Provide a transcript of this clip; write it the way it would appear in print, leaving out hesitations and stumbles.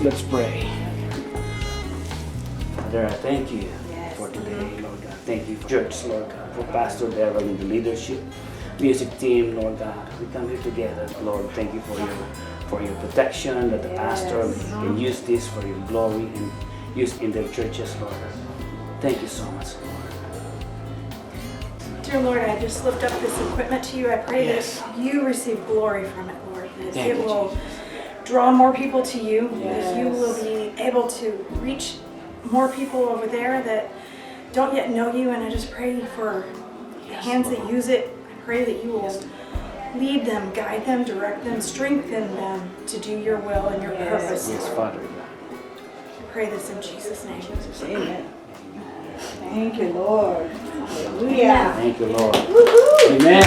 Let's pray. Father, I thank you for today, Lord God. Thank you for church, Lord God, for Pastor Darrell and the leadership, music team, Lord God. We come here together, Lord. Thank you for your protection, that the pastor can use this for your glory and use in their churches, Lord. Thank you so much, Lord. Dear Lord, I just lift up this equipment to you. I pray that you receive glory from it, Lord. That it will draw more people to you. That you will be able to reach more people over there that don't yet know you. And I just pray for the hands that use it. I pray that you will lead them, guide them, direct them, strengthen them to do your will and your purpose. Yes, Father. I pray this in Jesus' name. Amen. Thank you, Lord. Hallelujah. Thank you, Lord. Woo-hoo. Amen.